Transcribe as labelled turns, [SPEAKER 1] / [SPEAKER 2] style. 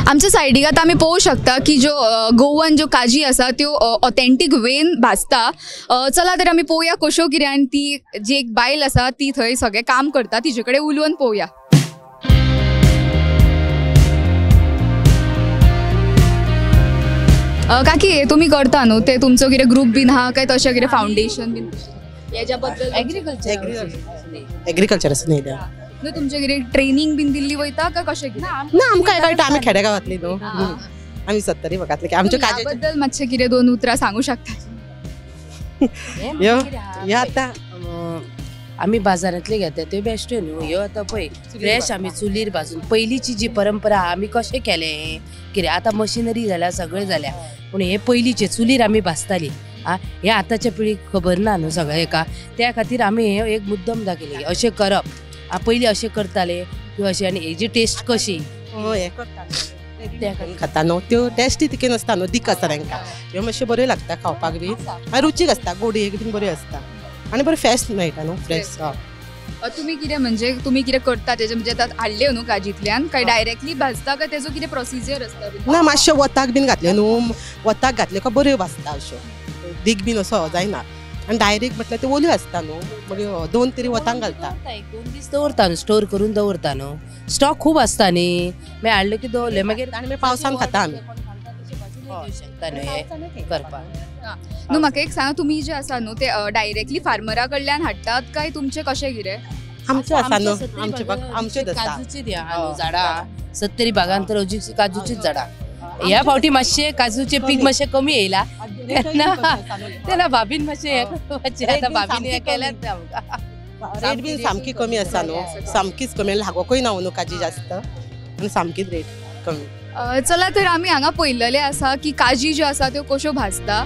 [SPEAKER 1] आमच्या सायडीक आतां आमी पळोवंक शकता की ज्यो गोवन ज्यो काजी आसा त्यो ऑथेंटीक वेन भाजता। चला तर आमी पळोवया कश्यो कितें आनी ती जी एक बायल आसा ती थंय सगळें काम करता तिचे कडेन उलोवन पळोवया। काकी तुमी करता न्हू ते तुमचो कितें ग्रुप बीन आहा काय तशें कितें फावंडेशन बीन हेच्या बद्दल?
[SPEAKER 2] एग्रीकल्चर न्ही
[SPEAKER 1] तुमचे कितें ट्रेनिंग बीन दिल्ली वयता काय कशें कितें?
[SPEAKER 2] ना आमकां कळटा, आमी खेडेगांवांतली न्हू, आमी 70 भागांतले की आमच्या काजी
[SPEAKER 1] बद्दल मातशें कितें दोन उतरां सांगू शकता?
[SPEAKER 2] ह्यो आतां
[SPEAKER 3] आमी बाजारांतले घेता त्यो बेश्ट न्हू। ह्यो आतां पळय फ्रेश आमी चुलीर भाजून पयलींची जी परंपरा आमी कशें केलें कितें आतां मशिनरी जाल्या सगळें जाल्या पूण हे पयलींचे चुलीर आमी भाजताली। हे आतांच्या पिळीक खबर ना न्हू सगळें एका, त्या खातीर आमी हे एक मुद्दम दाखयले अशें करप। पयलीं अशें करताले किंवां अशें आनी हेजी टेस्ट कशी
[SPEAKER 2] हे करता खाता न्हू, त्यो टेस्टी तिके नासता न्हू, दीक आसता तांकां। ह्यो मातशें बऱ्यो लागता खावपाक बी आनी रुचीक आसता, गोडयेक बीन बऱ्यो आसता आनी बरें फ्रेश मेळटा न्हू, फ्रेश।
[SPEAKER 1] तुम्ही कितें म्हणजे तुम्ही कितें करता तेजे म्हणजे आतां हाडल्यो न्हू काजींतल्यान काय डायरेक्टली भाजता काय तेजो कितें प्रोसिजर आसता?
[SPEAKER 2] ना मातशें वताक बीन घातले न्हू, वताक घातले काय बऱ्यो भाजता अश्यो, दीक बीन असो जायना। आनी डायरेक्ट म्हटल्यार त्यो ओल्यो आसता न्हू, बऱ्यो 2 तरी वतांक घालता।
[SPEAKER 3] 1-2 दीस दवरता न्हू, स्टोर करून दवरता न्हू, स्टॉक खूब आसता न्ही, मागीर हाडले की दवरले मागीर
[SPEAKER 2] आनी मागीर पावसान खाता आमी
[SPEAKER 3] शकता न्हू हे करपाक।
[SPEAKER 1] न्हू म्हाका एक सांगा, तुमी जे आसा न्हू ते डायरेक्टली फार्मरा कडल्यान हाडटात काय तुमचे कशें कितें?
[SPEAKER 2] आमचे आसा न्हू, आमचेच आसता
[SPEAKER 3] काजूची झाडां 70 भागांत तर अजून काजूचीच झाडां। ह्या फावटी मातशें काजूचे पीक मातशें कमी येयला तेन्ना भाभीन मातशें आतां भाभीन हें केल्यात आमकां।
[SPEAKER 2] रेट बीन सामकी कमी आसा न्हू, सामकीच कमी, लागोकूय ना न्हू काजी जास्त आनी सामकीच रेट कमी।
[SPEAKER 1] चला तर आमी हांगा पळयलेलें आसा की काजी ज्यो आसा त्यो कश्यो भाजता।